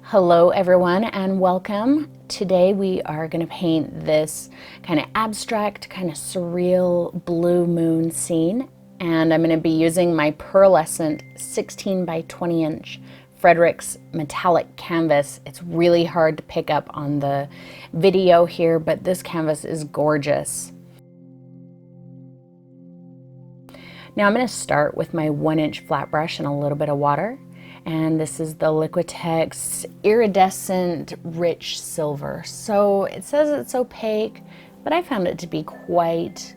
Hello everyone and welcome. Today we are going to paint this kind of abstract, kind of surreal blue moon scene, and I'm going to be using my pearlescent 16 by 20 inch Frederick's metallic canvas. It's really hard to pick up on the video here, but this canvas is gorgeous. Now I'm going to start with my 1-inch flat brush and a little bit of water. And this is the Liquitex iridescent rich silver. So it says it's opaque, but I found it to be quite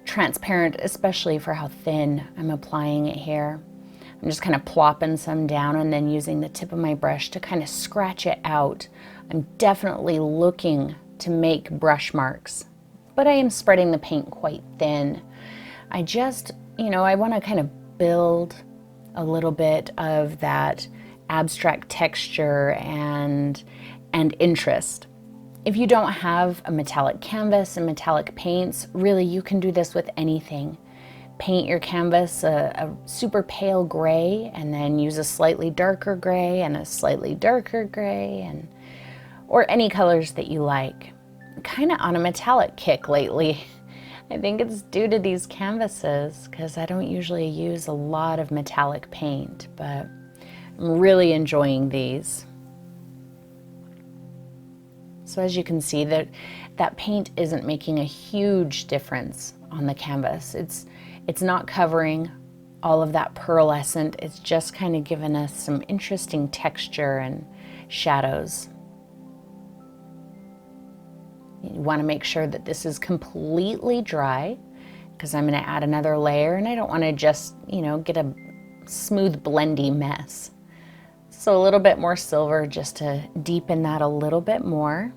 transparent, especially for how thin I'm applying it here. I'm just kind of plopping some down and then using the tip of my brush to kind of scratch it out. I'm definitely looking to make brush marks, but I am spreading the paint quite thin. I just, I want to kind of build a little bit of that abstract texture and interest. If you don't have a metallic canvas and metallic paints, really you can do this with anything. Paint your canvas a super pale gray and then use a slightly darker gray and a slightly darker gray, or any colors that you like. I'm kind of on a metallic kick lately. I think it's due to these canvases because I don't usually use a lot of metallic paint, but I'm really enjoying these. So as you can see, that paint isn't making a huge difference on the canvas. It's not covering all of that pearlescent. It's just kind of giving us some interesting texture and shadows. You want to make sure that this is completely dry because I'm going to add another layer and I don't want to just, get a smooth blendy mess. So a little bit more silver just to deepen that a little bit more.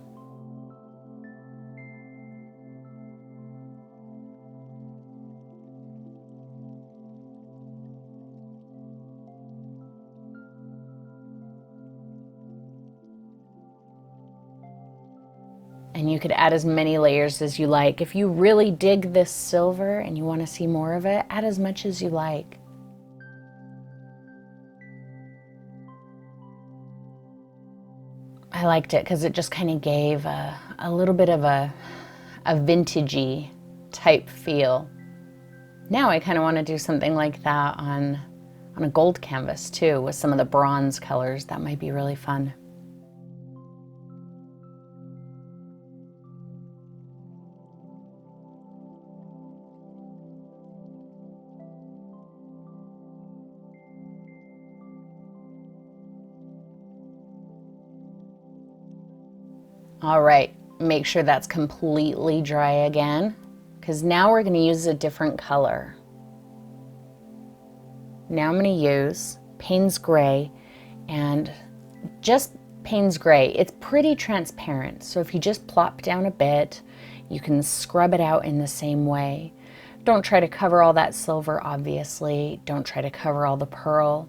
And you could add as many layers as you like. If you really dig this silver and you want to see more of it, add as much as you like. I liked it because it just kind of gave a little bit of a vintagey type feel. Now I kind of want to do something like that on a gold canvas too, with some of the bronze colors. That might be really fun. All right, make sure that's completely dry again, because now we're going to use a different color. Now I'm going to use Payne's Gray, and just Payne's Gray. It's pretty transparent, so if you just plop down a bit, you can scrub it out in the same way. Don't try to cover all that silver, obviously. Don't try to cover all the pearl.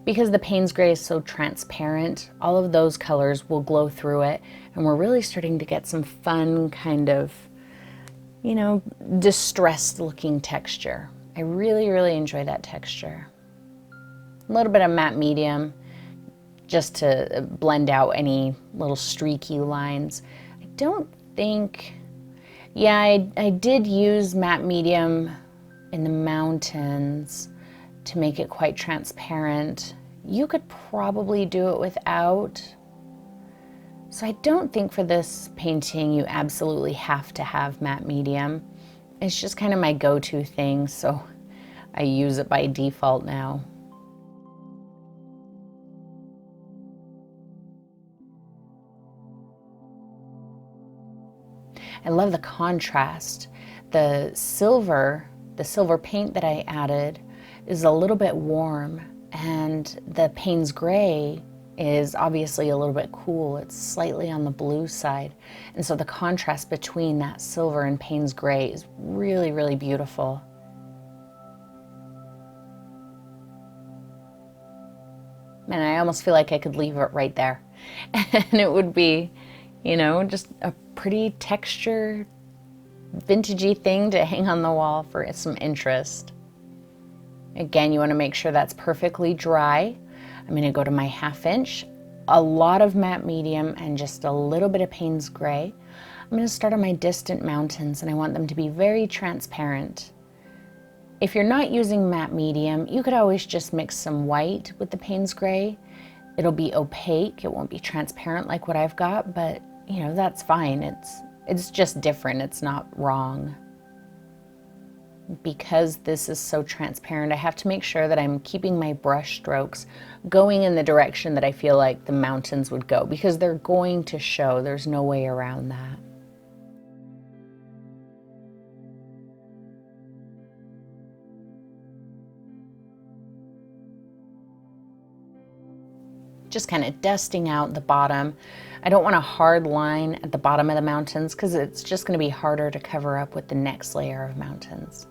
Because the Payne's Gray is so transparent, all of those colors will glow through it, and we're really starting to get some fun kind of, distressed looking texture. I really, really enjoy that texture. A little bit of matte medium just to blend out any little streaky lines. I don't think, I did use matte medium in the mountains to make it quite transparent. You could probably do it without. So I don't think for this painting you absolutely have to have matte medium. It's just kind of my go-to thing, so I use it by default now. I love the contrast. The silver paint that I added is a little bit warm, and the Payne's Gray is obviously a little bit cool. It's slightly on the blue side. And so the contrast between that silver and Payne's Gray is really, really beautiful. And I almost feel like I could leave it right there. And it would be, just a pretty texture, vintagey thing to hang on the wall for some interest. Again, you want to make sure that's perfectly dry. I'm going to go to my 1/2 inch a lot of matte medium and just a little bit of Payne's gray. I'm going to start on my distant mountains, and I want them to be very transparent. If you're not using matte medium, you could always just mix some white with the Payne's gray. It'll be opaque, it won't be transparent like what I've got, but you know, that's fine. It's just different, it's not wrong. Because this is so transparent, I have to make sure that I'm keeping my brush strokes going in the direction that I feel like the mountains would go, because they're going to show. There's no way around that. Just kind of dusting out the bottom. I don't want a hard line at the bottom of the mountains because it's just going to be harder to cover up with the next layer of mountains.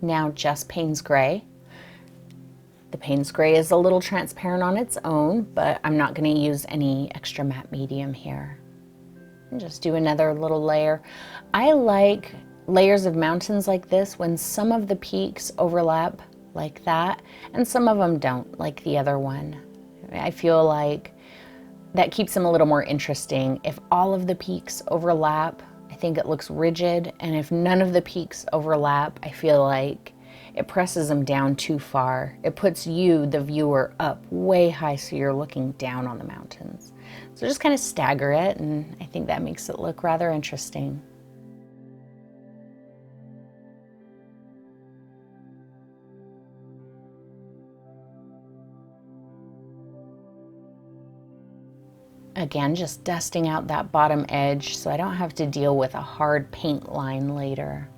Now just Payne's gray. The Payne's gray is a little transparent on its own, but I'm not going to use any extra matte medium here. And just do another little layer. I like layers of mountains like this when some of the peaks overlap like that, and some of them don't, like the other one. I feel like that keeps them a little more interesting. If all of the peaks overlap, I think it looks rigid, and if none of the peaks overlap, I feel like it presses them down too far. It puts you, the viewer, up way high so you're looking down on the mountains. So just kind of stagger it, and I think that makes it look rather interesting. Again, just dusting out that bottom edge so I don't have to deal with a hard paint line later.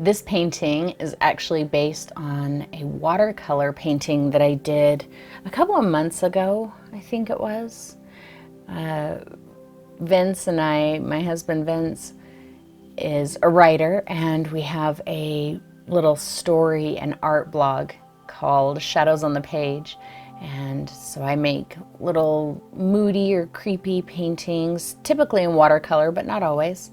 This painting is actually based on a watercolor painting that I did a couple of months ago, I think it was. Vince and I, my husband Vince, is a writer, and we have a little story and art blog called Shadows on the Page. And so I make little moody or creepy paintings, typically in watercolor, but not always.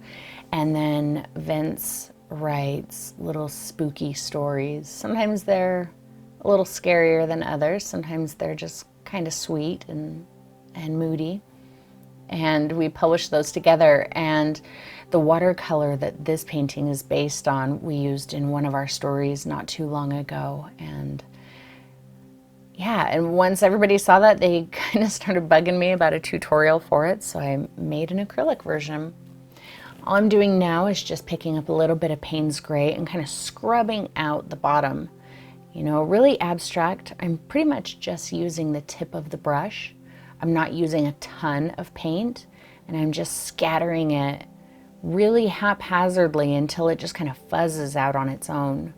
And then Vince writes little spooky stories. Sometimes they're a little scarier than others. Sometimes they're just kind of sweet and moody. And we publish those together. And the watercolor that this painting is based on, we used in one of our stories not too long ago. And yeah, and once everybody saw that, they kind of started bugging me about a tutorial for it. So I made an acrylic version. All I'm doing now is just picking up a little bit of Payne's gray and kind of scrubbing out the bottom. You know, really abstract. I'm pretty much just using the tip of the brush. I'm not using a ton of paint, and I'm just scattering it really haphazardly until it just kind of fuzzes out on its own.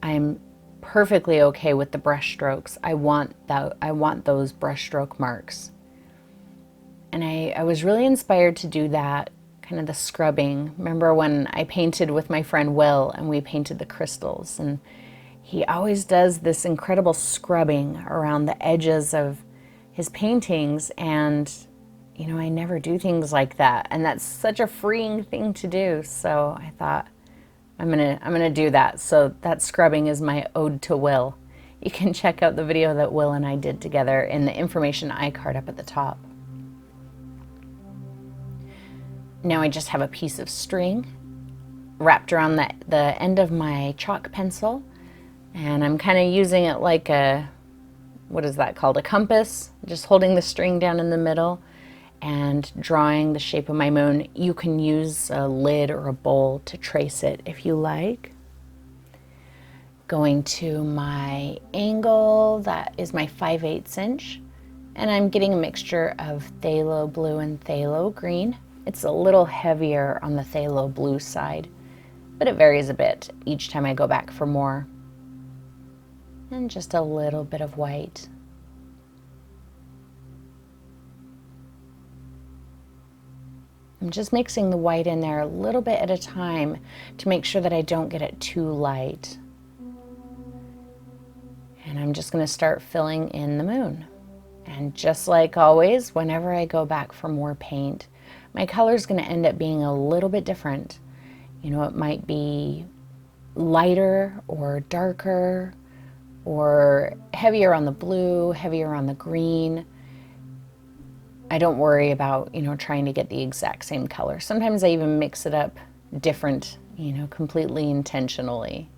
I'm perfectly okay with the brush strokes. I want those brush stroke marks. And I was really inspired to do that, kind of the scrubbing. Remember when I painted with my friend Will and we painted the crystals, and he always does this incredible scrubbing around the edges of his paintings, and you know, I never do things like that, and that's such a freeing thing to do. So I thought I'm gonna do that. So that scrubbing is my ode to Will. You can check out the video that Will and I did together in the information iCard up at the top. Now I just have a piece of string wrapped around the end of my chalk pencil, and I'm kind of using it like a, what is that called, a compass, just holding the string down in the middle and drawing the shape of my moon. You can use a lid or a bowl to trace it if you like. Going to my angle, that is my 5/8 inch, and I'm getting a mixture of phthalo blue and phthalo green. It's a little heavier on the phthalo blue side, but it varies a bit each time I go back for more. And just a little bit of white. I'm just mixing the white in there a little bit at a time to make sure that I don't get it too light. And I'm just going to start filling in the moon. And just like always, whenever I go back for more paint, my color is going to end up being a little bit different. You know, it might be lighter or darker or heavier on the blue, heavier on the green. I don't worry about, you know, trying to get the exact same color. Sometimes I even mix it up different, you know, completely intentionally.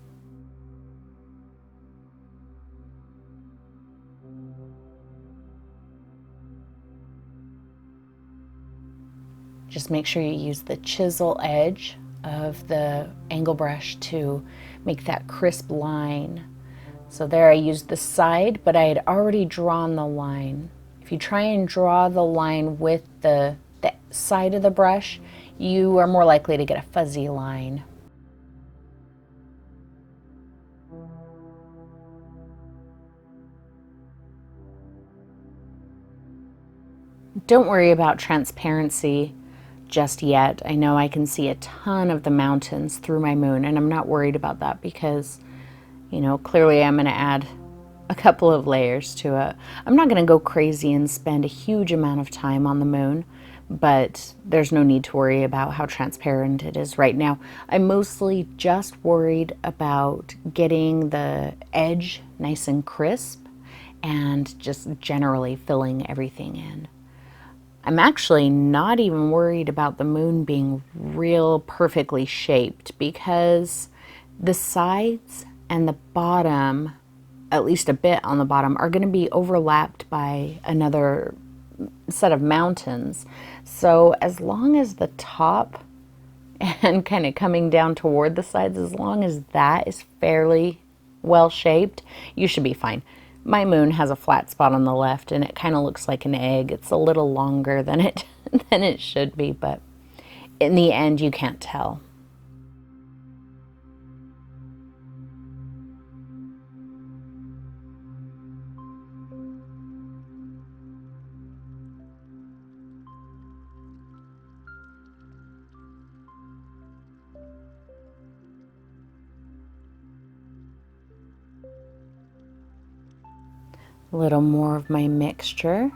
Just make sure you use the chisel edge of the angle brush to make that crisp line. So there I used the side, but I had already drawn the line. If you try and draw the line with the side of the brush, you are more likely to get a fuzzy line. Don't worry about transparency just yet. I know I can see a ton of the mountains through my moon, and I'm not worried about that because, you know, clearly I'm going to add a couple of layers to it. I'm not going to go crazy and spend a huge amount of time on the moon, but there's no need to worry about how transparent it is right now. I'm mostly just worried about getting the edge nice and crisp and just generally filling everything in. I'm actually not even worried about the moon being real perfectly shaped because the sides and the bottom, at least a bit on the bottom, are going to be overlapped by another set of mountains. So as long as the top and kind of coming down toward the sides, as long as that is fairly well shaped, you should be fine. My moon has a flat spot on the left and it kind of looks like an egg. It's a little longer than it should be, but in the end you can't tell. A little more of my mixture.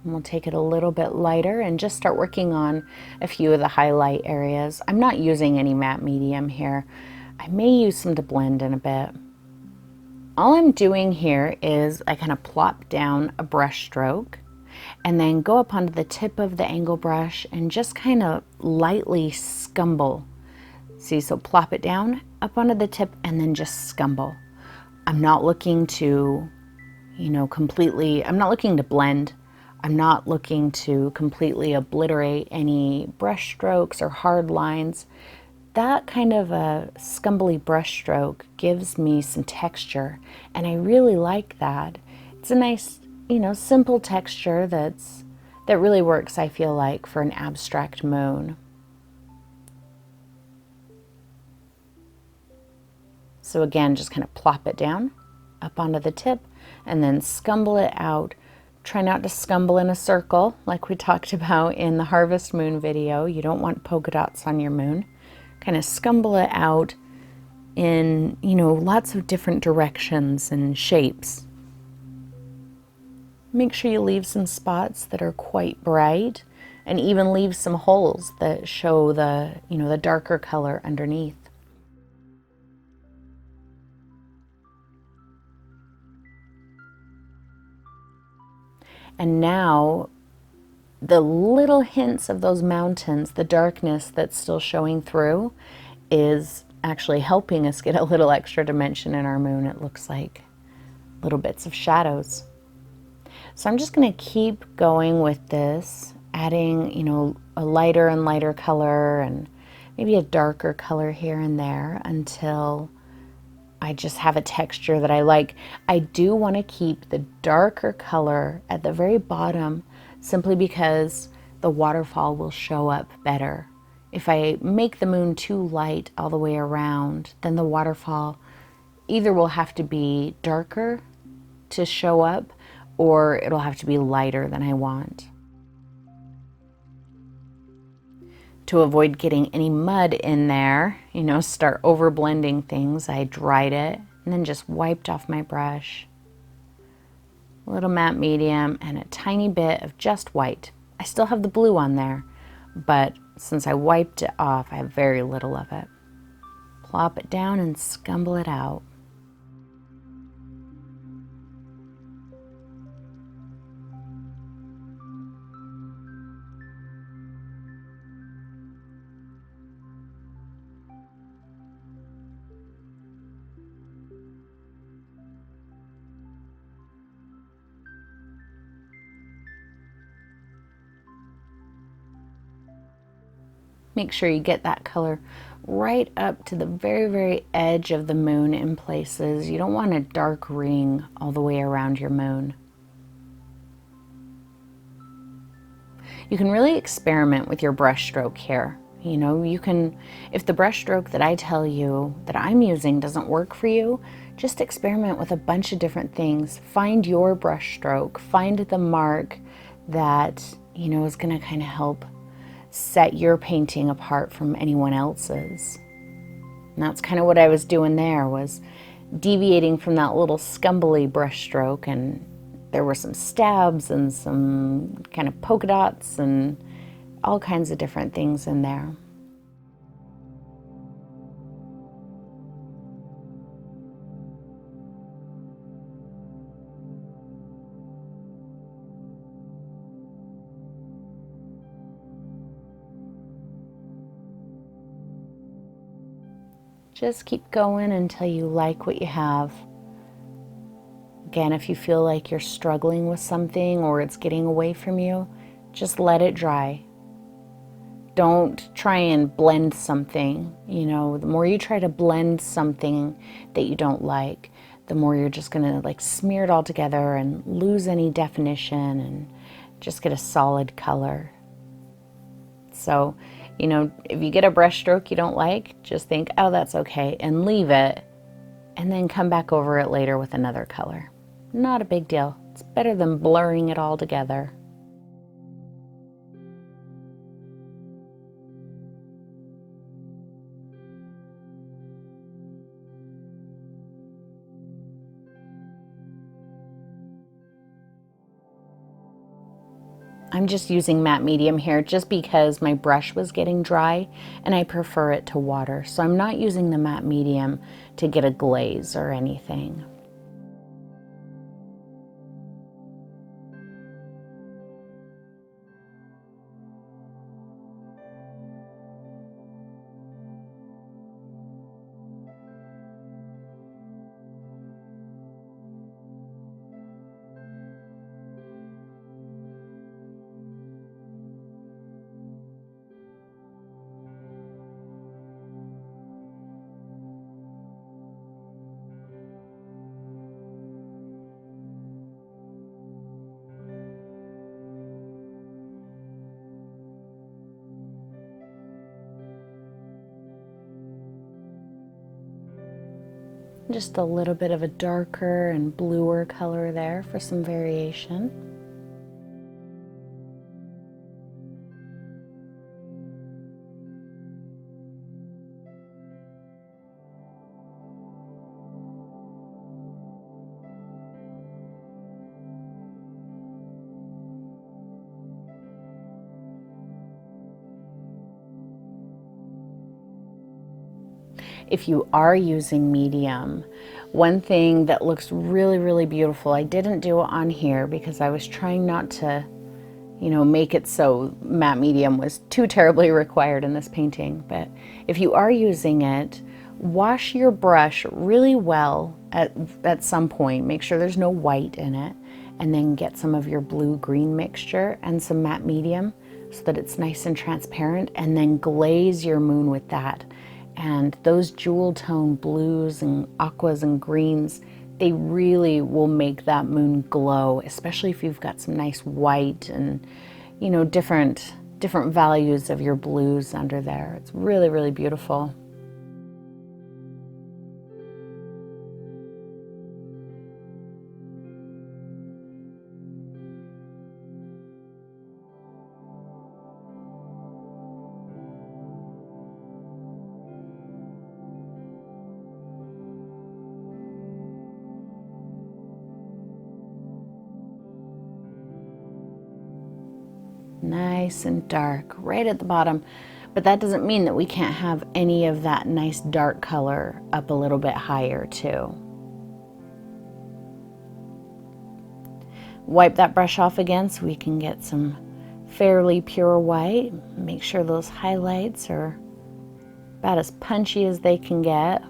And we'll take it a little bit lighter and just start working on a few of the highlight areas. I'm not using any matte medium here. I may use some to blend in a bit. All I'm doing here is I kind of plop down a brush stroke and then go up onto the tip of the angle brush and just kind of lightly scumble. See, so plop it down up onto the tip and then just scumble. I'm not looking to, you know, I'm not looking to blend. I'm not looking to completely obliterate any brush strokes or hard lines. That kind of a scumbly brush stroke gives me some texture, and I really like that. It's a nice, you know, simple texture that really works, I feel like, for an abstract moon. So again, just kind of plop it down up onto the tip and then scumble it out. Try not to scumble in a circle like we talked about in the Harvest Moon video. You don't want polka dots on your moon. Kind of scumble it out in, you know, lots of different directions and shapes. Make sure you leave some spots that are quite bright and even leave some holes that show the, you know, the darker color underneath. And now the little hints of those mountains, the darkness that's still showing through, is actually helping us get a little extra dimension in our moon. It looks like little bits of shadows. So I'm just going to keep going with this, adding, you know, a lighter and lighter color and maybe a darker color here and there until I just have a texture that I like. I do want to keep the darker color at the very bottom simply because the waterfall will show up better. If I make the moon too light all the way around, then the waterfall either will have to be darker to show up, or it'll have to be lighter than I want. To avoid getting any mud in there, start over blending things, I dried it and then just wiped off my brush. A little matte medium and a tiny bit of just white. I still have the blue on there, but since I wiped it off, I have very little of it. Plop it down and scumble it out. Make sure you get that color right up to the very, very edge of the moon in places. You don't want a dark ring all the way around your moon. You can really experiment with your brush stroke here. You can, if the brush stroke that I tell you that I'm using doesn't work for you, just experiment with a bunch of different things. Find your brush stroke, find the mark that, is gonna kind of help set your painting apart from anyone else's. And that's kind of what I was doing there, was deviating from that little scumbly brush stroke, and there were some stabs and some kind of polka dots and all kinds of different things in there. Just keep going until you like what you have. Again, if you feel like you're struggling with something or it's getting away from you, just let it dry. Don't try and blend something. The more you try to blend something that you don't like, the more you're just gonna smear it all together and lose any definition and just get a solid color. So, if you get a brush stroke you don't like, just think, oh, that's okay, and leave it, and then come back over it later with another color. Not a big deal. It's better than blurring it all together. I'm just using matte medium here just because my brush was getting dry and I prefer it to water. So I'm not using the matte medium to get a glaze or anything. Just a little bit of a darker and bluer color there for some variation. If you are using medium, one thing that looks really, really beautiful, I didn't do it on here because I was trying not to, make it so matte medium was too terribly required in this painting. But if you are using it, wash your brush really well at some point. Make sure there's no white in it, and then get some of your blue-green mixture and some matte medium so that it's nice and transparent, and then glaze your moon with that. And those jewel tone blues and aquas and greens, they really will make that moon glow, especially if you've got some nice white and, different values of your blues under there. It's really, really beautiful. nice and dark right at the bottom. But that doesn't mean that we can't have any of that nice dark color up a little bit higher too. Wipe that brush off again so we can get some fairly pure white. Make sure those highlights are about as punchy as they can get.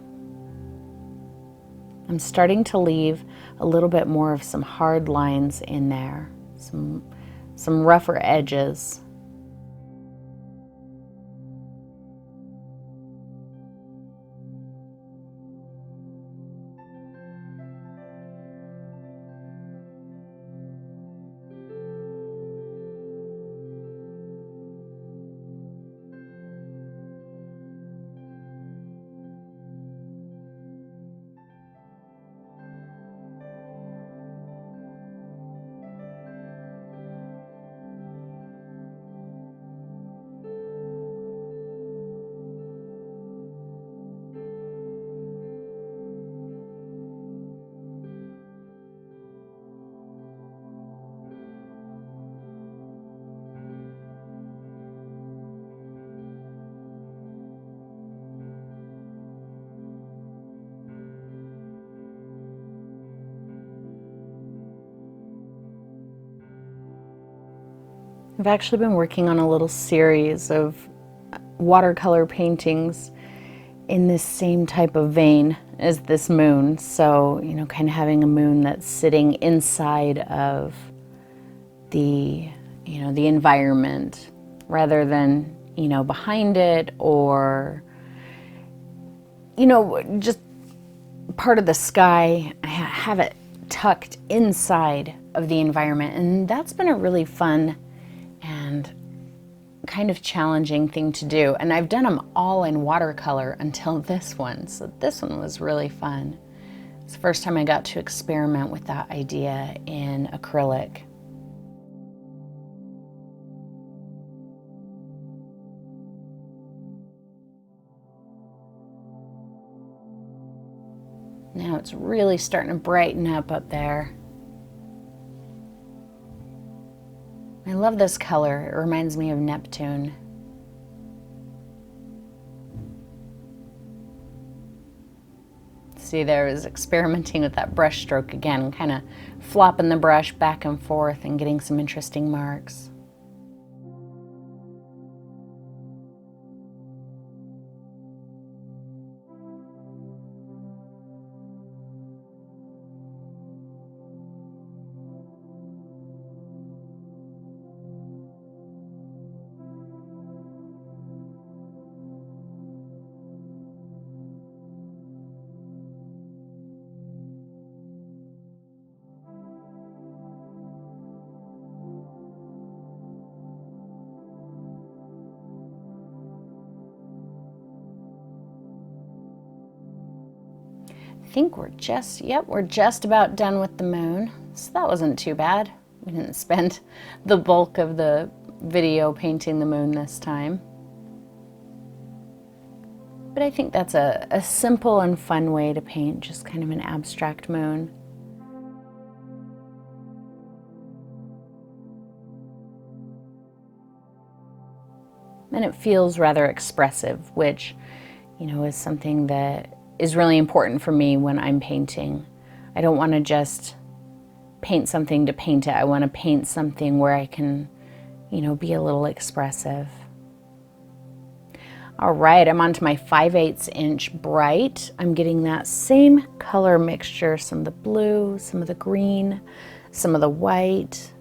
I'm starting to leave a little bit more of some hard lines in there, some rougher edges. I've actually been working on a little series of watercolor paintings in this same type of vein as this moon. So, you know, kind of having a moon that's sitting inside of the, you know, the environment rather than, you know, behind it or, you know, just part of the sky. I have it tucked inside of the environment, and that's been a really fun and kind of challenging thing to do. And I've done them all in watercolor until this one. So this one was really fun. It's the first time I got to experiment with that idea in acrylic. Now it's really starting to brighten up there. I love this color. It reminds me of Neptune. See there, I was experimenting with that brush stroke again, kind of flopping the brush back and forth and getting some interesting marks. I think we're just about done with the moon. So that wasn't too bad. We didn't spend the bulk of the video painting the moon this time. But I think that's a simple and fun way to paint just kind of an abstract moon. And it feels rather expressive, which, you know, is something that is really important for me when I'm painting. I don't want to just paint something to paint it. I want to paint something where I can, you know, be a little expressive. All right, I'm onto my 5/8 inch bright. I'm getting that same color mixture, some of the blue, some of the green, some of the white.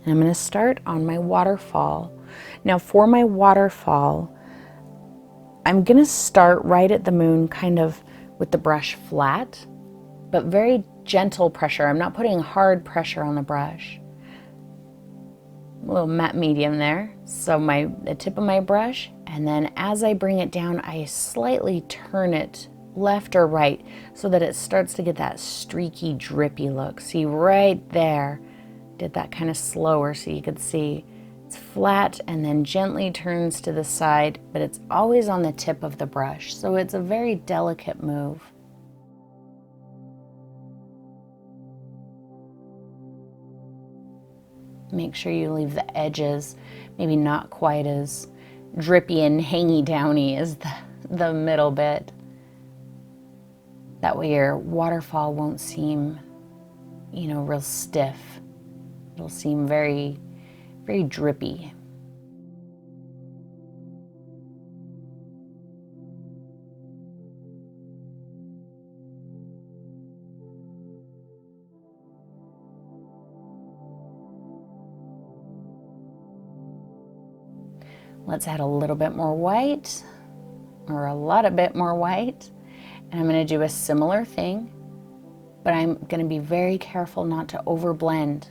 And I'm going to start on my waterfall. Now for my waterfall, I'm going to start right at the moon, kind of with the brush flat, but very gentle pressure. I'm not putting hard pressure on the brush. A little matte medium there. So the tip of my brush, and then as I bring it down, I slightly turn it left or right so that it starts to get that streaky, drippy look. See right there, did that kind of slower so you could see. It's flat and then gently turns to the side, but it's always on the tip of the brush, so it's a very delicate move. Make sure you leave the edges maybe not quite as drippy and hangy downy as the middle bit. That way your waterfall won't seem, real stiff. It'll seem very, very drippy. Let's add a little bit more white, or a lot of bit more white. And I'm going to do a similar thing, but I'm going to be very careful not to overblend.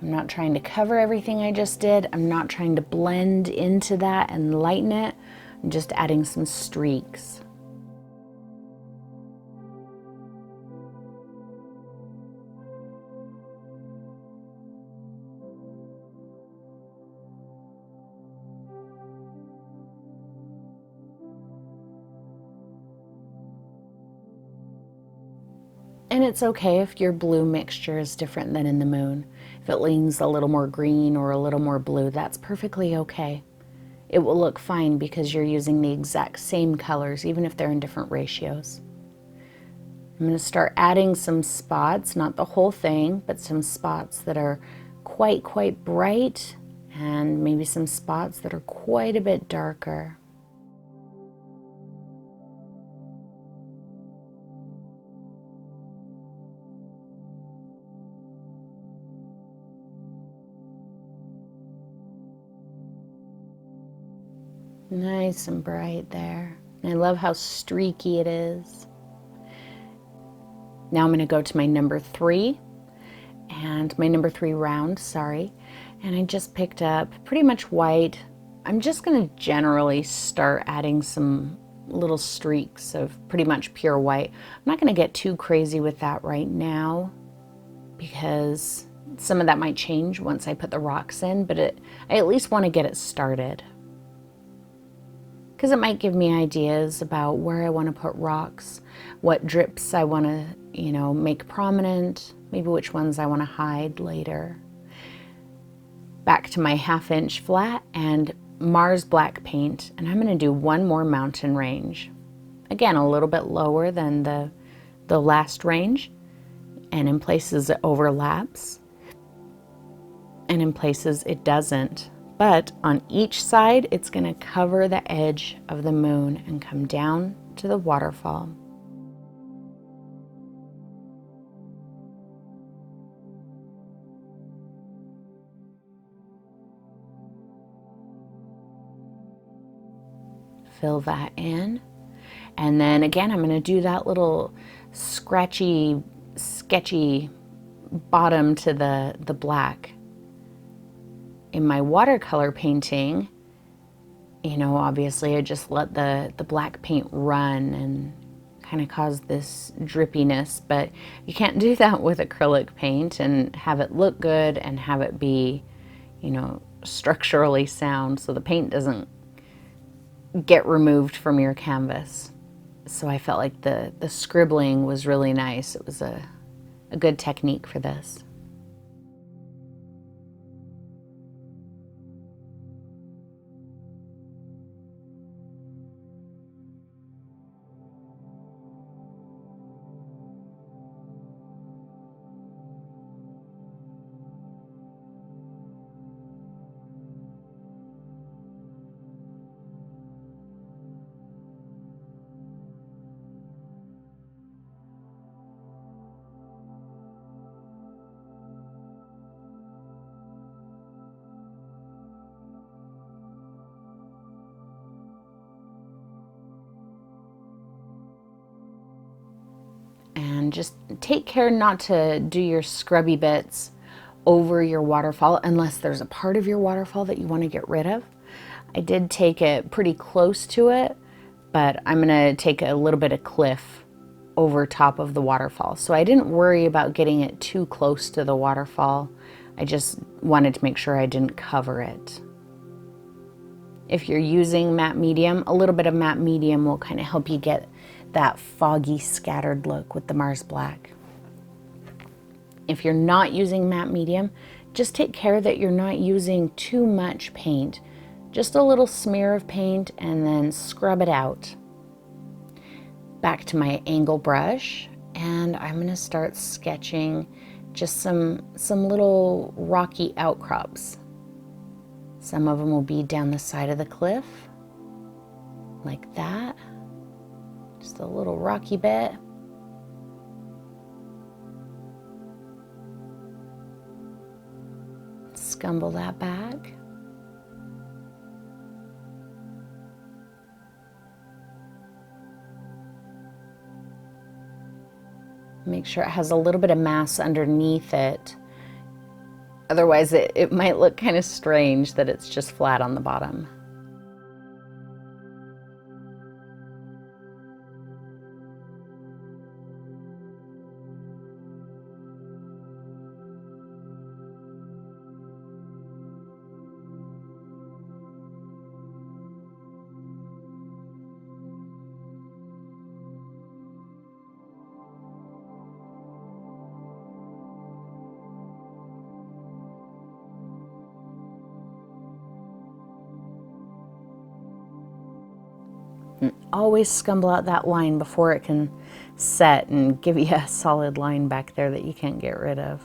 I'm not trying to cover everything I just did. I'm not trying to blend into that and lighten it. I'm just adding some streaks. And it's okay if your blue mixture is different than in the moon. If it leans a little more green or a little more blue, that's perfectly okay. It will look fine because you're using the exact same colors, even if they're in different ratios. I'm going to start adding some spots, not the whole thing, but some spots that are quite bright, and maybe some spots that are quite a bit darker. Nice and bright there. And I love how streaky it is. Now I'm going to go to my number 3, and my number 3 round, sorry. And I just picked up pretty much white. I'm just going to generally start adding some little streaks of pretty much pure white. I'm not going to get too crazy with that right now because some of that might change once I put the rocks in, but I at least want to get it started, because it might give me ideas about where I want to put rocks, what drips I want to, make prominent, maybe which ones I want to hide later. Back to my 1/2 inch flat and Mars black paint, and I'm going to do one more mountain range. Again, a little bit lower than the last range, and in places it overlaps, and in places it doesn't. But on each side, it's going to cover the edge of the moon and come down to the waterfall. Fill that in. And then again, I'm going to do that little scratchy, sketchy bottom to the black. In my watercolor painting, obviously I just let the black paint run and kind of cause this drippiness, but you can't do that with acrylic paint and have it look good and have it be, structurally sound, so the paint doesn't get removed from your canvas. So I felt like the scribbling was really nice. It was a good technique for this. And just take care not to do your scrubby bits over your waterfall unless there's a part of your waterfall that you want to get rid of. I did take it pretty close to it, but I'm going to take a little bit of cliff over top of the waterfall. So I didn't worry about getting it too close to the waterfall. I just wanted to make sure I didn't cover it. If you're using matte medium, a little bit of matte medium will kind of help you get that foggy, scattered look with the Mars black. If you're not using matte medium, just take care that you're not using too much paint. Just a little smear of paint and then scrub it out. Back to my angle brush, and I'm gonna start sketching just some little rocky outcrops. Some of them will be down the side of the cliff, like that. Just a little rocky bit. Scumble that back. Make sure it has a little bit of mass underneath it. Otherwise, it might look kind of strange that it's just flat on the bottom. Always scumble out that line before it can set and give you a solid line back there that you can't get rid of.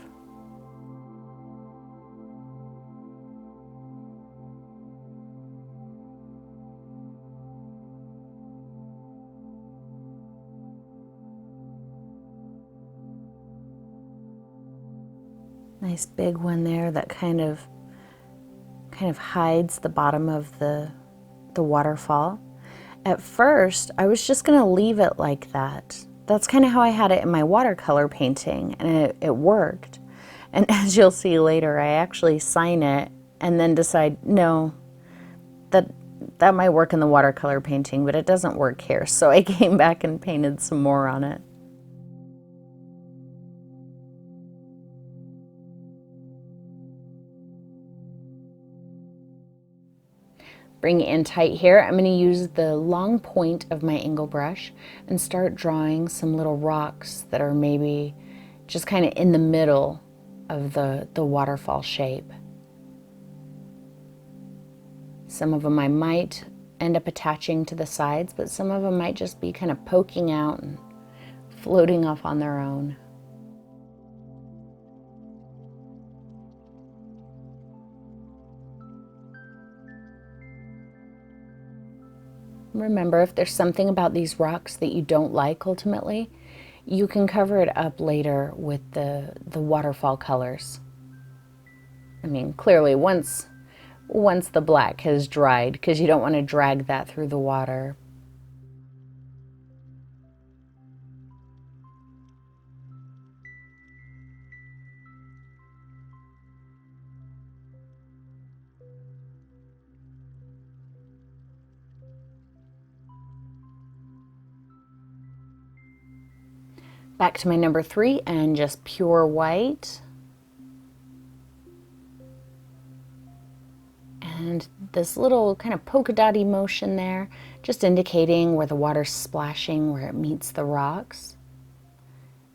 Nice big one there that kind of hides the bottom of the waterfall. At first, I was just gonna leave it like that. That's kind of how I had it in my watercolor painting, and it worked. And as you'll see later, I actually sign it and then decide, no, that might work in the watercolor painting, but it doesn't work here. So I came back and painted some more on it. Bring it in tight here. I'm going to use the long point of my angle brush and start drawing some little rocks that are maybe just kind of in the middle of the waterfall shape. Some of them I might end up attaching to the sides, but some of them might just be kind of poking out and floating off on their own. Remember, if there's something about these rocks that you don't like ultimately, you can cover it up later with the waterfall colors. I mean, clearly once the black has dried, because you don't want to drag that through the water. Back to my number 3 and just pure white. And this little kind of polka dotty motion there, just indicating where the water's splashing, where it meets the rocks.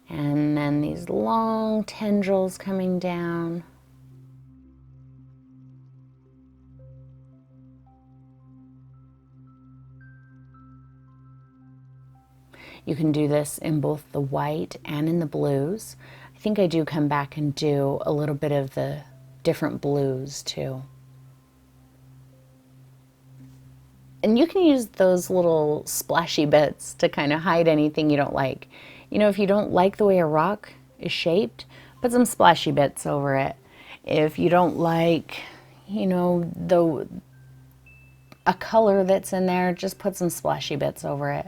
And then these long tendrils coming down. You can do this in both the white and in the blues. I think I do come back and do a little bit of the different blues too. And you can use those little splashy bits to kind of hide anything you don't like. You know, if you don't like the way a rock is shaped, put some splashy bits over it. If you don't like, you know, a color that's in there, just put some splashy bits over it.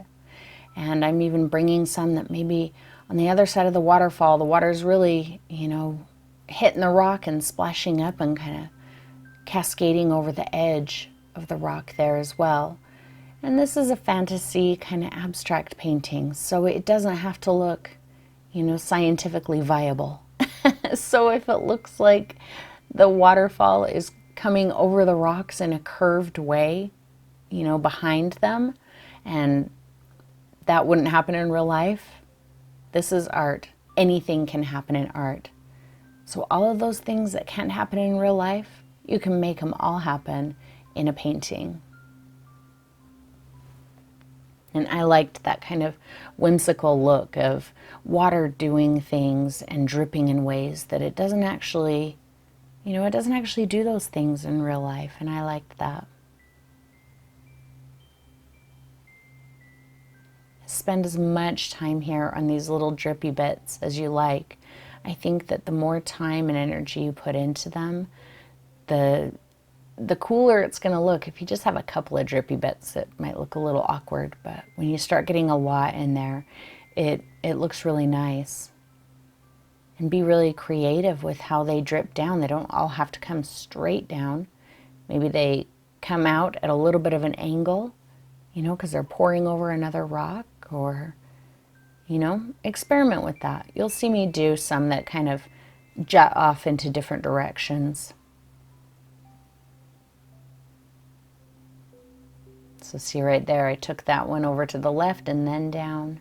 And I'm even bringing some that maybe on the other side of the waterfall, the water's really, you know, hitting the rock and splashing up and kind of cascading over the edge of the rock there as well. And this is a fantasy kind of abstract painting, so it doesn't have to look, you know, scientifically viable. So if it looks like the waterfall is coming over the rocks in a curved way, you know, behind them, and that wouldn't happen in real life, this is art. Anything can happen in art. So all of those things that can't happen in real life, you can make them all happen in a painting. And I liked that kind of whimsical look of water doing things and dripping in ways that it doesn't actually, it doesn't actually do those things in real life. And I liked that. Spend as much time here on these little drippy bits as you like. I think that the more time and energy you put into them, the cooler it's going to look. If you just have a couple of drippy bits, it might look a little awkward, but when you start getting a lot in there, it looks really nice. And be really creative with how they drip down. They don't all have to come straight down. Maybe they come out at a little bit of an angle, because they're pouring over another rock, or, experiment with that. You'll see me do some that kind of jut off into different directions. So see right there, I took that one over to the left and then down.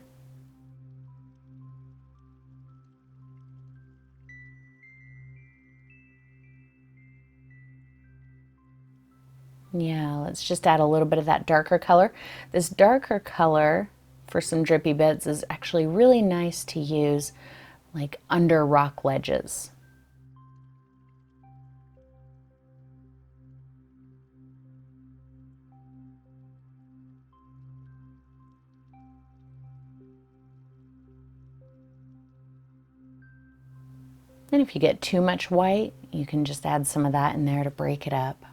Yeah, let's just add a little bit of that darker color. This darker color for some drippy bits is actually really nice to use like under rock ledges. And if you get too much white, you can just add some of that in there to break it up.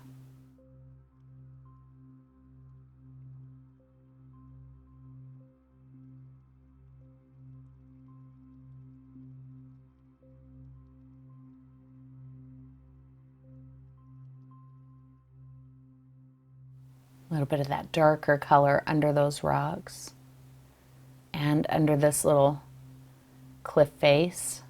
A little bit of that darker color under those rocks and under this little cliff face.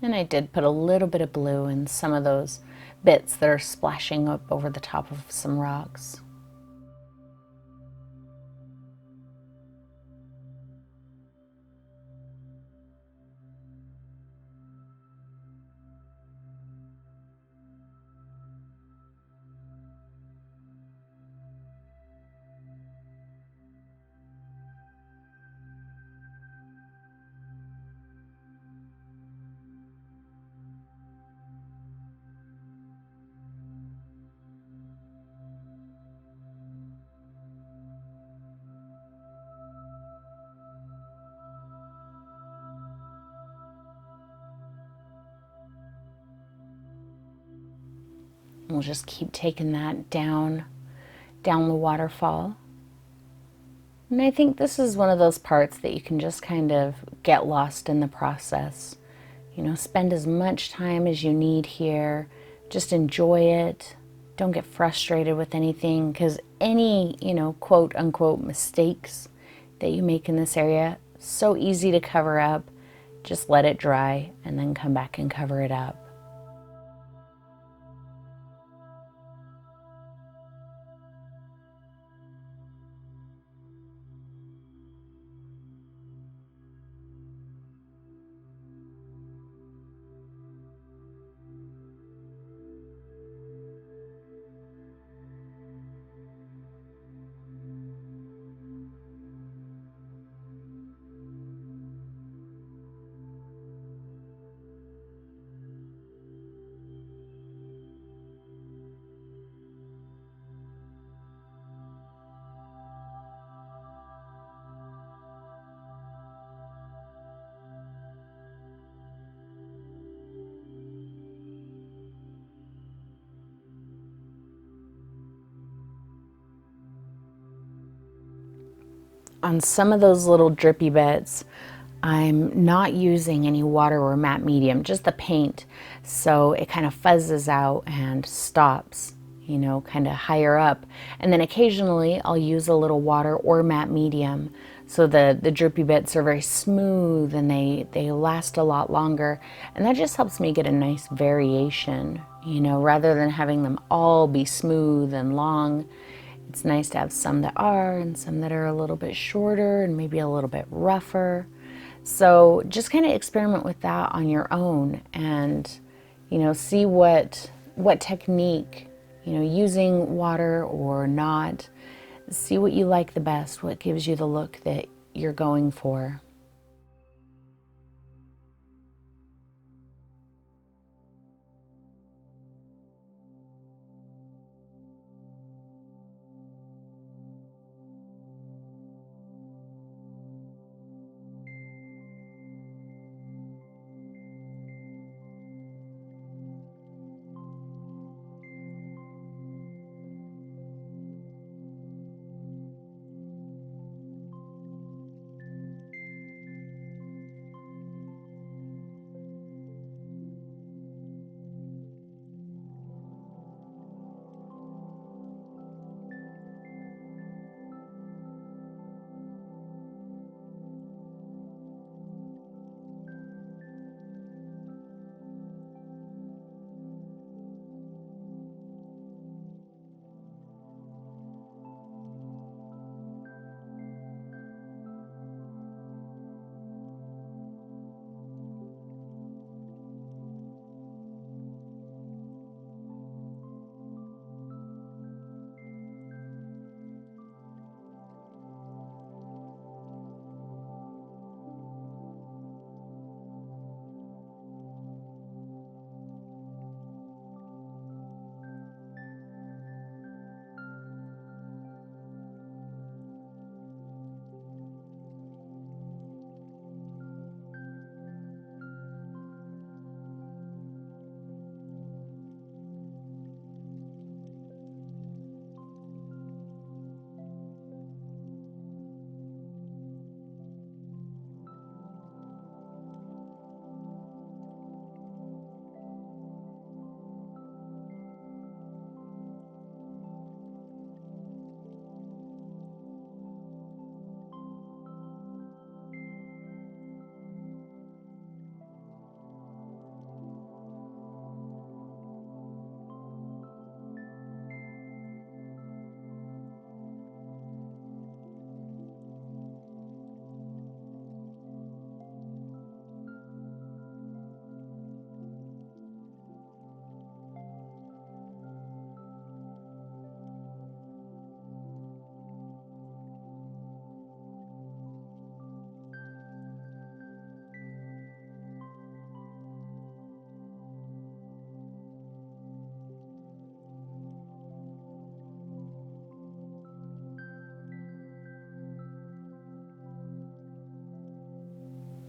And I did put a little bit of blue in some of those bits that are splashing up over the top of some rocks. We'll just keep taking that down the waterfall. And I think this is one of those parts that you can just kind of get lost in the process. Spend as much time as you need here. Just enjoy it. Don't get frustrated with anything, because any, quote unquote mistakes that you make in this area, so easy to cover up. Just let it dry and then come back and cover it up. On some of those little drippy bits, I'm not using any water or matte medium, just the paint. So it kind of fuzzes out and stops, you know, kind of higher up. And then occasionally I'll use a little water or matte medium. So the drippy bits are very smooth and they last a lot longer. And that just helps me get a nice variation, you know, rather than having them all be smooth and long. It's nice to have some that are and some that are a little bit shorter and maybe a little bit rougher. So just kind of experiment with that on your own and, you know, see what technique, you know, using water or not, see what you like the best, what gives you the look that you're going for.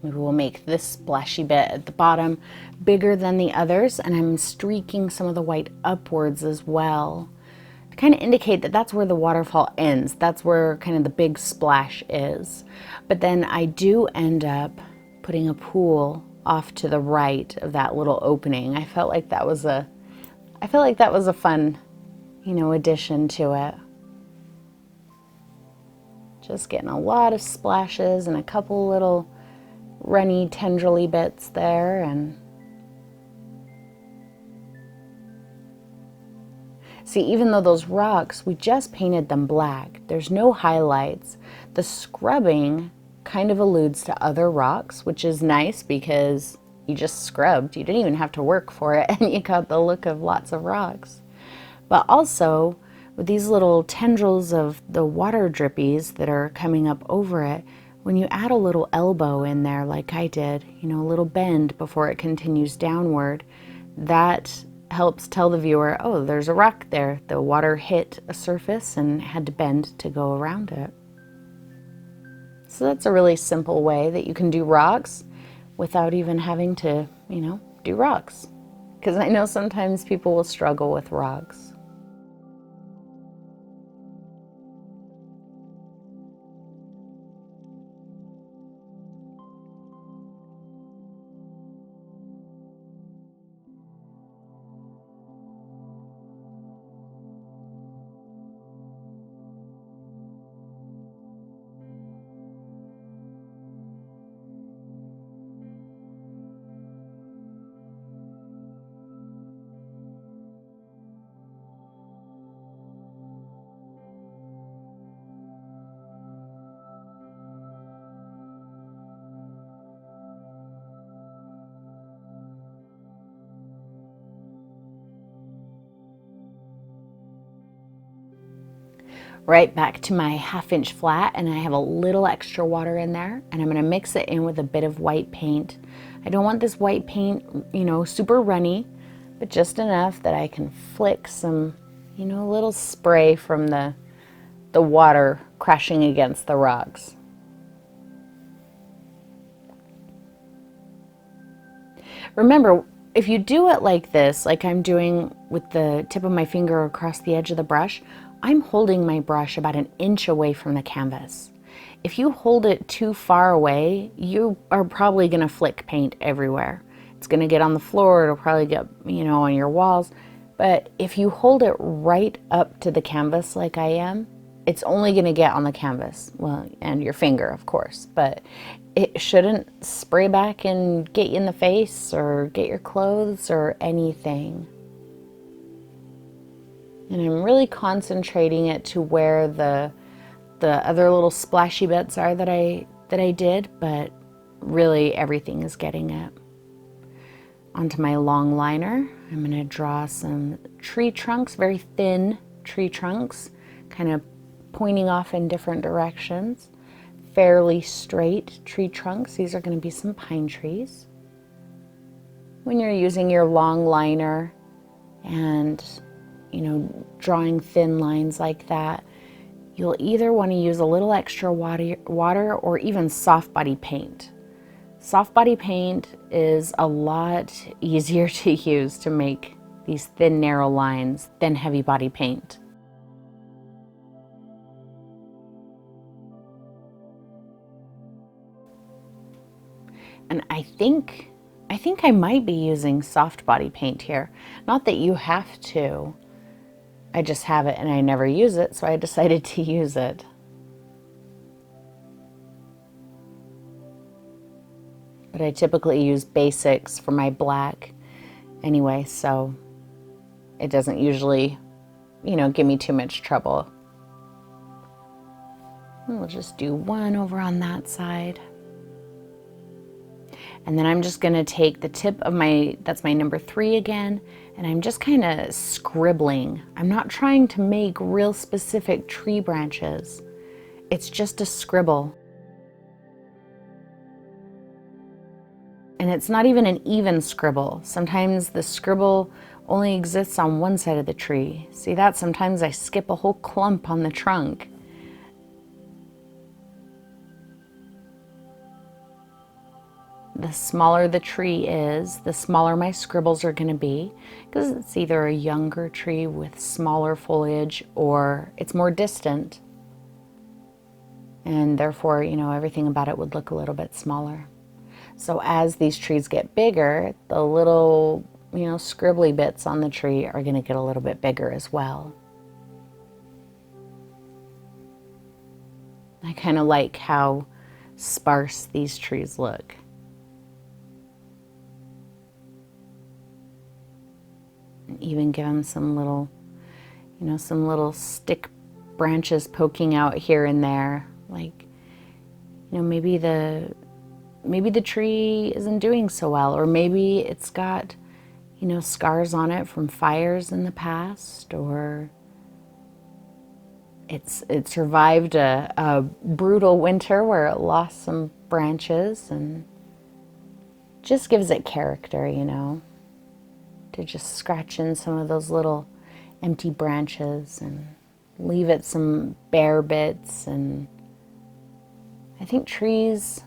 Maybe we'll make this splashy bit at the bottom bigger than the others, and I'm streaking some of the white upwards as well to kind of indicate that that's where the waterfall ends. That's where kind of the big splash is. But then I do end up putting a pool off to the right of that little opening. I felt like that was a fun, you know, addition to it. Just getting a lot of splashes and a couple little runny tendrily bits there. And see, even though those rocks, we just painted them black, there's no highlights. The scrubbing kind of alludes to other rocks, which is nice because you just scrubbed. You didn't even have to work for it and you got the look of lots of rocks. But also with these little tendrils of the water drippies that are coming up over it, when you add a little elbow in there like I did, you know, a little bend before it continues downward, that helps tell the viewer, oh, there's a rock there. The water hit a surface and had to bend to go around it. So that's a really simple way that you can do rocks without even having to, you know, do rocks. Because I know sometimes people will struggle with rocks. right back to my 1/2 inch flat, and I have a little extra water in there, and I'm going to mix it in with a bit of white paint. I don't want this white paint, super runny, but just enough that I can flick some, little spray from the water crashing against the rocks. Remember, if you do it like this, like I'm doing with the tip of my finger across the edge of the brush, I'm holding my brush about 1 inch away from the canvas. If you hold it too far away, you are probably going to flick paint everywhere. It's going to get on the floor, it'll probably get, on your walls. But if you hold it right up to the canvas like I am, it's only going to get on the canvas. Well, and your finger, of course, but it shouldn't spray back and get you in the face or get your clothes or anything. And I'm really concentrating it to where the other little splashy bits are that I did, but really everything is getting it. Onto my long liner, I'm going to draw some tree trunks, very thin tree trunks, kind of pointing off in different directions. Fairly straight tree trunks. These are going to be some pine trees. When you're using your long liner and, drawing thin lines like that, you'll either want to use a little extra water or even soft body paint. Soft body paint is a lot easier to use to make these thin, narrow lines than heavy body paint. And I think I might be using soft body paint here. Not that you have to. I just have it and I never use it, so I decided to use it. But I typically use basics for my black anyway, so it doesn't usually, give me too much trouble. We'll just do one over on that side. And then I'm just going to take the tip of that's my number 3 again, and I'm just kind of scribbling. I'm not trying to make real specific tree branches. It's just a scribble. And it's not even an even scribble. Sometimes the scribble only exists on one side of the tree. See that? Sometimes I skip a whole clump on the trunk. The smaller the tree is, the smaller my scribbles are going to be, because it's either a younger tree with smaller foliage or it's more distant. And therefore, everything about it would look a little bit smaller. So as these trees get bigger, the little, scribbly bits on the tree are going to get a little bit bigger as well. I kind of like how sparse these trees look. And even give them some little, some little stick branches poking out here and there. Like, maybe the tree isn't doing so well, or maybe it's got, scars on it from fires in the past, or it survived a brutal winter where it lost some branches, and just gives it character, to just scratch in some of those little empty branches and leave it some bare bits. And I think trees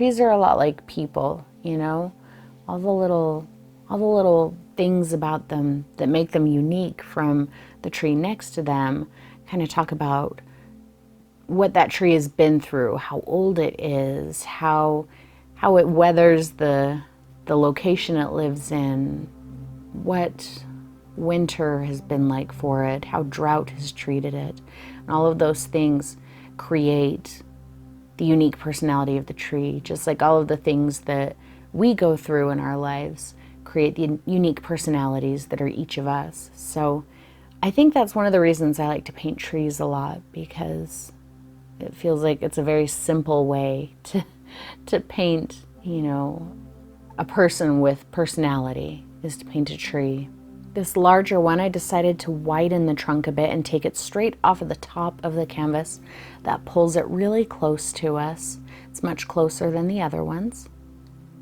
are a lot like people, all the little things about them that make them unique from the tree next to them kind of talk about what that tree has been through, how old it is, how it weathers the location it lives in, what winter has been like for it, how drought has treated it. And all of those things create the unique personality of the tree, just like all of the things that we go through in our lives create the unique personalities that are each of us. So I think that's one of the reasons I like to paint trees a lot, because it feels like it's a very simple way to paint, a person with personality, is to paint a tree. This larger one, I decided to widen the trunk a bit and take it straight off of the top of the canvas. That pulls it really close to us. It's much closer than the other ones.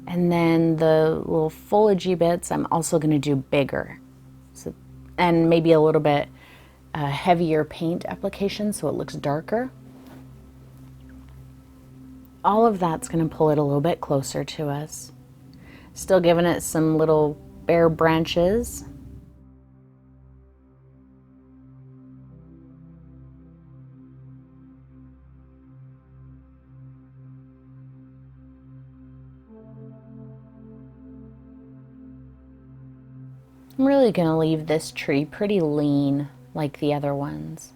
And then the little foliagey bits, I'm also going to do bigger. So, and maybe a little bit heavier paint application so it looks darker. All of that's going to pull it a little bit closer to us. Still giving it some little bare branches. I'm really going to leave this tree pretty lean like the other ones.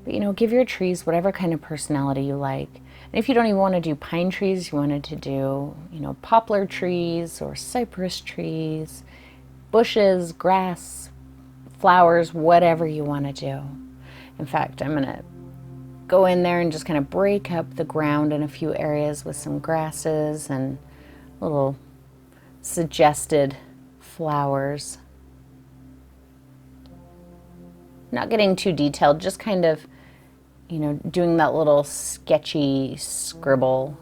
But you know, give your trees whatever kind of personality you like. And if you don't even want to do pine trees, you wanted to do, you know, poplar trees or cypress trees, bushes, grass, flowers, whatever you want to do. In fact, I'm going to go in there and just kind of break up the ground in a few areas with some grasses and little suggested flowers. Not getting too detailed, just kind of, you know, doing that little sketchy scribble.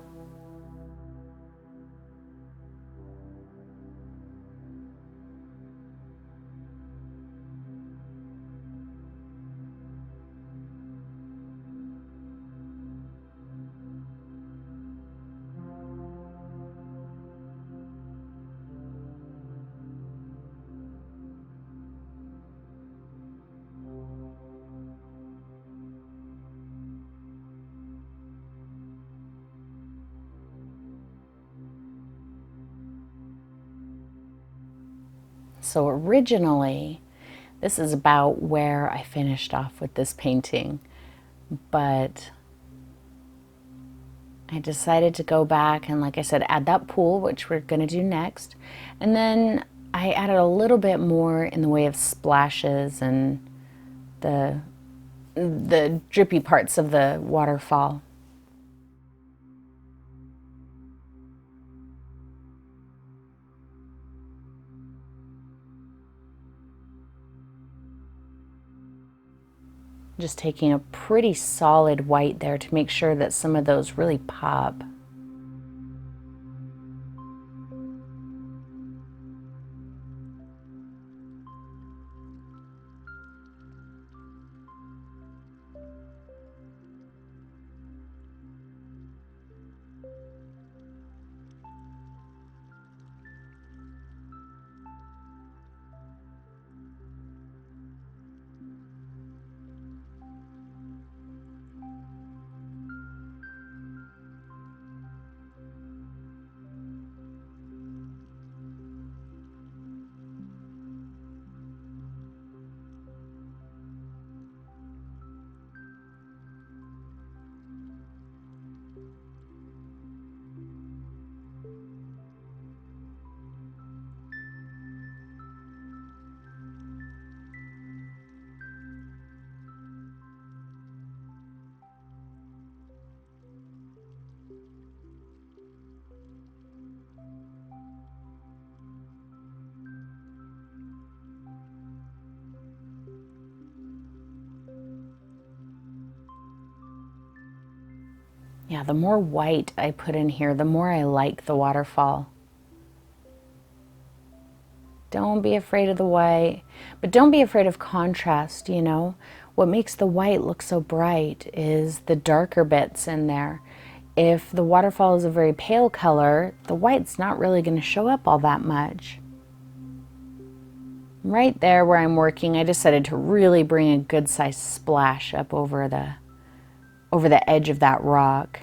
So originally, this is about where I finished off with this painting, but I decided to go back and, like I said, add that pool, which we're going to do next. And then I added a little bit more in the way of splashes and the drippy parts of the waterfall. Just taking a pretty solid white there to make sure that some of those really pop. Yeah, the more white I put in here, the more I like the waterfall. Don't be afraid of the white, but don't be afraid of contrast, you know. What makes the white look so bright is the darker bits in there. If the waterfall is a very pale color, the white's not really going to show up all that much. Right there where I'm working, I decided to really bring a good sized splash up over the edge of that rock.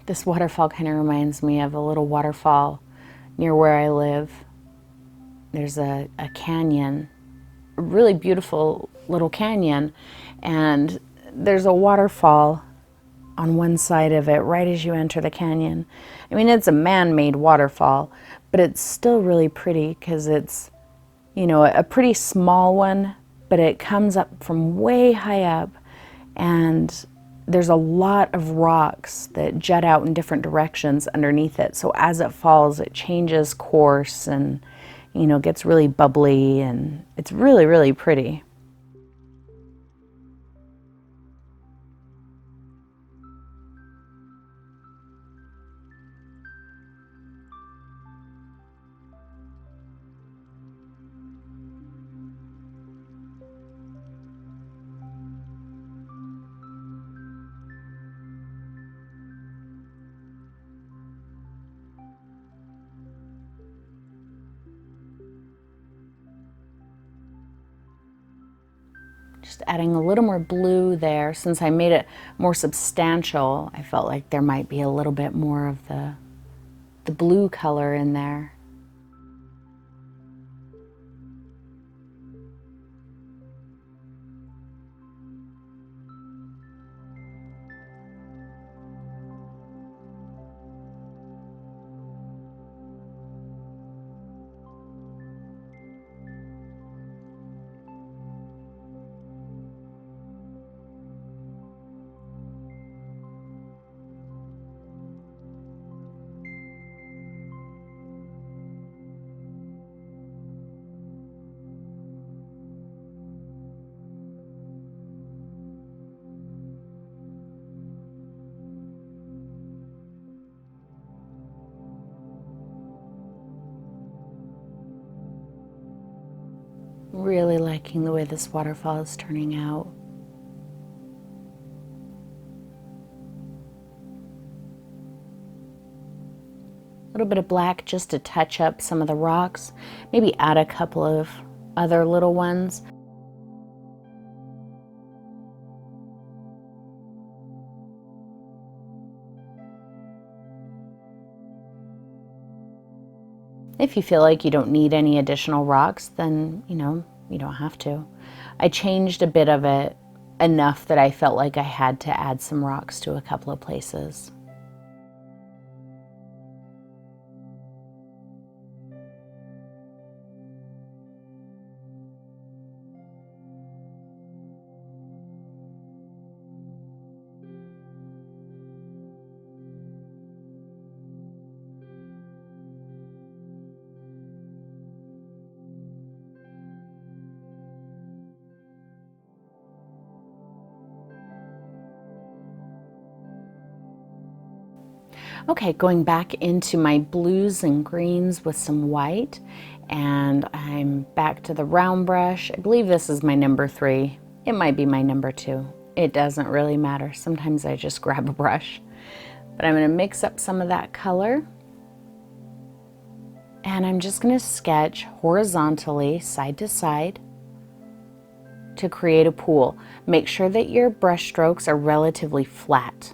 This waterfall kind of reminds me of a little waterfall near where I live. there's a canyon, a really beautiful little canyon, and there's a waterfall on one side of it right as you enter the canyon. I mean, it's a man-made waterfall, but it's still really pretty because it's, you know, a pretty small one, but it comes up from way high up, and there's a lot of rocks that jut out in different directions underneath it. So as it falls, it changes course and, you know, gets really bubbly, and it's really, really pretty. Just adding a little more blue there. Since I made it more substantial, I felt like there might be a little bit more of the blue color in there. Really liking the way this waterfall is turning out. A little bit of black just to touch up some of the rocks. Maybe add a couple of other little ones. If you feel like you don't need any additional rocks, then, you know, you don't have to. I changed a bit of it enough that I felt like I had to add some rocks to a couple of places. Okay, going back into my blues and greens with some white, and I'm back to the round brush. I believe this is my number 3. It might be my number 2. It doesn't really matter. Sometimes I just grab a brush. But I'm going to mix up some of that color. And I'm just going to sketch horizontally, side to side, to create a pool. Make sure that your brush strokes are relatively flat.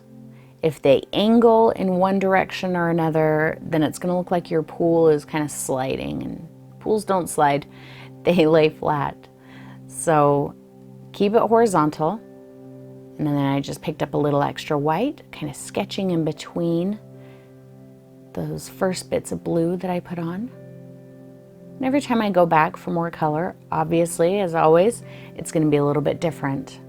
If they angle in one direction or another, then it's going to look like your pool is kind of sliding, and pools don't slide, they lay flat. So keep it horizontal, and then I just picked up a little extra white, kind of sketching in between those first bits of blue that I put on. And every time I go back for more color, obviously, as always, it's going to be a little bit different.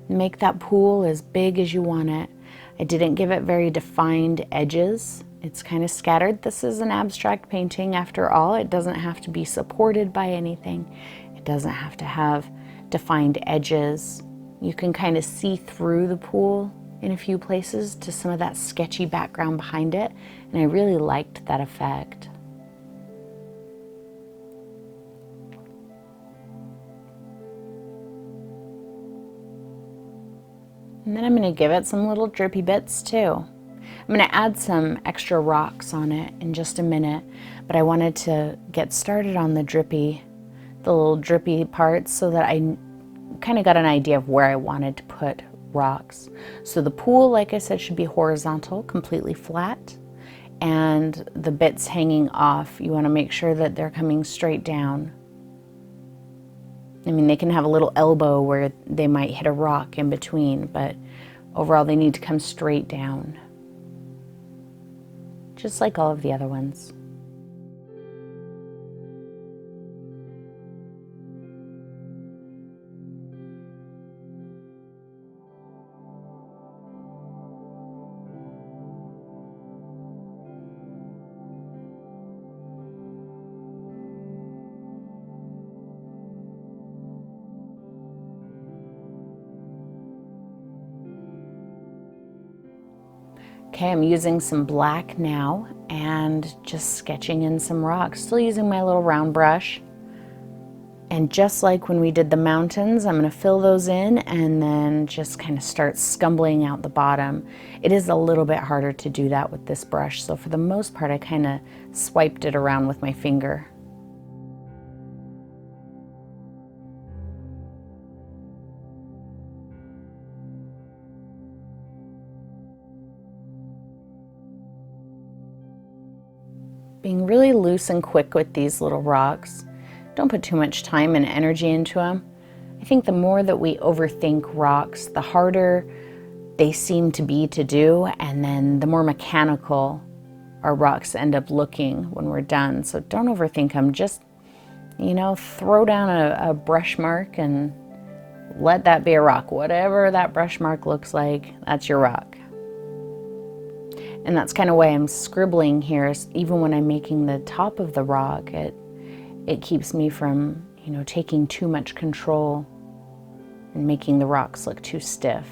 Make that pool as big as you want it. I didn't give it very defined edges. It's kind of scattered. This is an abstract painting after all. It doesn't have to be supported by anything. It doesn't have to have defined edges. You can kind of see through the pool in a few places to some of that sketchy background behind it, and I really liked that effect. And then I'm going to give it some little drippy bits too. I'm going to add some extra rocks on it in just a minute, but I wanted to get started on the little drippy parts so that I kind of got an idea of where I wanted to put rocks. So the pool, like I said, should be horizontal, completely flat, and the bits hanging off, you want to make sure that they're coming straight down. I mean, they can have a little elbow where they might hit a rock in between, but overall they need to come straight down, just like all of the other ones. Okay, I'm using some black now and just sketching in some rocks, still using my little round brush. And just like when we did the mountains, I'm going to fill those in and then just kind of start scumbling out the bottom. It is a little bit harder to do that with this brush, so for the most part I kind of swiped it around with my finger. Being really loose and quick with these little rocks. Don't put too much time and energy into them. I think the more that we overthink rocks, the harder they seem to be to do, and then the more mechanical our rocks end up looking when we're done. So don't overthink them. Just, you know, throw down a brush mark and let that be a rock. Whatever that brush mark looks like, that's your rock. And that's kind of why I'm scribbling here. Even when I'm making the top of the rock, it keeps me from, you know, taking too much control and making the rocks look too stiff.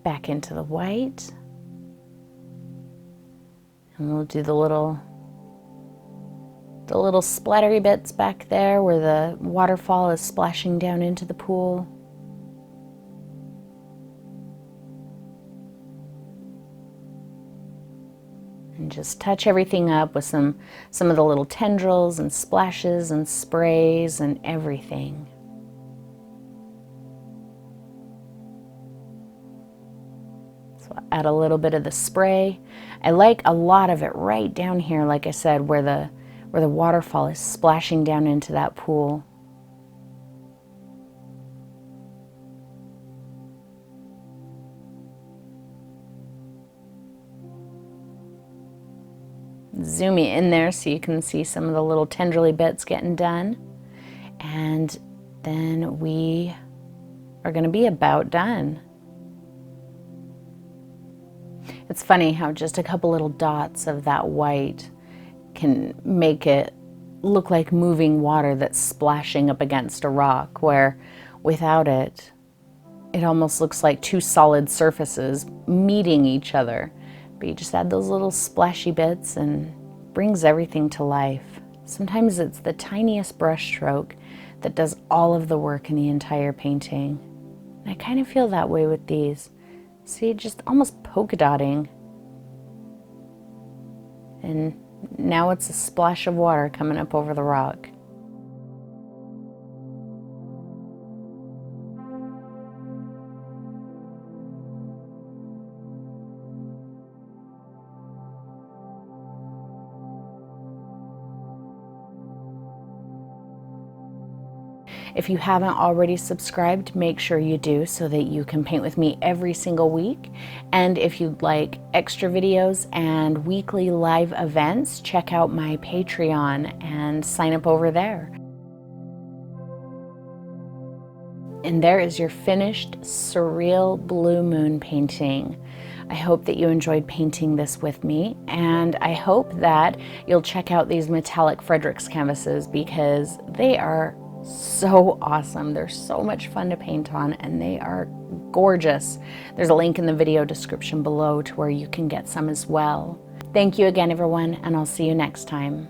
Back into the white, and we'll do the little splattery bits back there where the waterfall is splashing down into the pool. And just touch everything up with some of the little tendrils and splashes and sprays and everything. So add a little bit of the spray. I like a lot of it right down here, like I said, where the waterfall is splashing down into that pool. Zoom you in there so you can see some of the little tendrily bits getting done. And then we are going to be about done. It's funny how just a couple little dots of that white can make it look like moving water that's splashing up against a rock, where without it, it almost looks like two solid surfaces meeting each other. But you just add those little splashy bits and brings everything to life. Sometimes it's the tiniest brush stroke that does all of the work in the entire painting. And I kind of feel that way with these. See, just almost polka dotting. And now it's a splash of water coming up over the rock. If you haven't already subscribed, make sure you do so that you can paint with me every single week. And if you'd like extra videos and weekly live events, check out my Patreon and sign up over there. And there is your finished Surreal Blue Moon painting. I hope that you enjoyed painting this with me, and I hope that you'll check out these metallic Frederick's canvases because they are so awesome. They're so much fun to paint on, and they are gorgeous. There's a link in the video description below to where you can get some as well. Thank you again, everyone, and I'll see you next time.